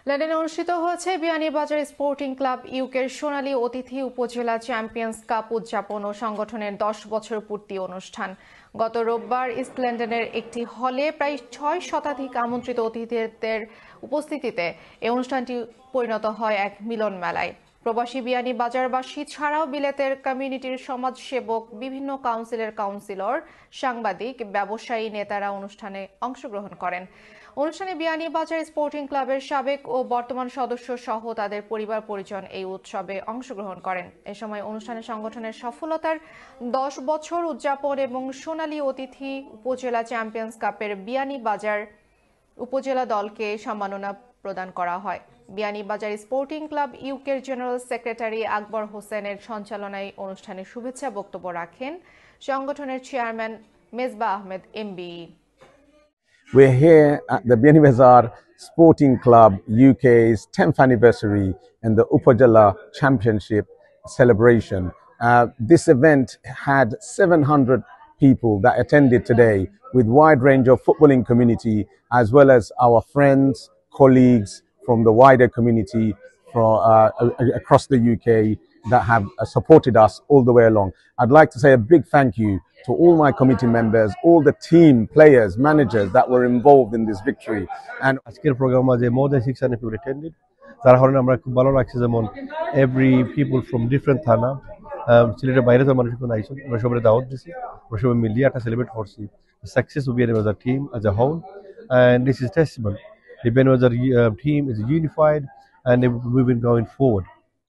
লন্ডনে অনুষ্ঠিত হয়েছে বিয়ানীবাজার স্পোর্টিং ক্লাব ইউকের সোনালী অতিথি উপজেলা চ্যাম্পিয়ন্স কাপ উদযাপন ও সংগঠনের 10 বছর পূর্তি অনুষ্ঠান। গত রোববার ইস্ট লন্ডনের একটি হলে প্রায় 6 শতাধিক আমন্ত্রিত অতিথিদের উপস্থিতিতে এই অনুষ্ঠানটি পরিণত হয় এক মিলন মেলায়। প্রবাসী বিয়ানীবাজারবাসী ছাড়াও বিলেতের কমিউনিটির সমাজসেবক, বিভিন্ন কাউন্সিলের কাউন্সিলর, সাংবাদিক, ব্যবসায়ী নেতারা অনুষ্ঠানে অংশগ্রহণ করেন। অনুষ্ঠানে বিয়ানীবাজার স্পোর্টিং ক্লাবের সাবেক ও বর্তমান সদস্য সহ তাদের পরিবার পরিজন এই উৎসবে অংশগ্রহণ করেন। এ সময় অনুষ্ঠানে সংগঠনের সফলতার 10 বছর উদযাপন এবং সোনালী অতিথি উপজেলা চ্যাম্পিয়ন্স কাপের বিয়ানীবাজার উপজেলা দলকে সম্মাননা প্রদান করা হয়। বিয়ানীবাজার স্পোর্টিং ক্লাব ইউকের জেনারেল সেক্রেটারি আকবর হোসেনের সঞ্চালনায় অনুষ্ঠানে শুভেচ্ছা বক্তব্য রাখেন সংগঠনের chairman Mezba Ahmed MB. We're here at the Biyanibazar Sporting Club UK's 10th anniversary and the Upajala Championship celebration. This event had 700 people that attended today with wide range of footballing community as well as our friends, colleagues from the wider community from across the UK that have supported us all the way along. I'd like to say a big thank you to all my committee members, all the team, players, managers that were involved in this victory. And আজকের programme আছে more than 600 people attended. যার কারণে আমরা খুব ভালো লাগছে, যেমন every people from different থানা, সিলেটের বাইরে তো মানুষ কোনো আইসন, আমরা সবাই দাওয়াত দিছি, আমরা সবাই মিলিয়ে একটা সেলিব্রেট করছি success of Biyanibazar team as a whole, and this is testament the Biyanibazar team is unified and we've been going forward.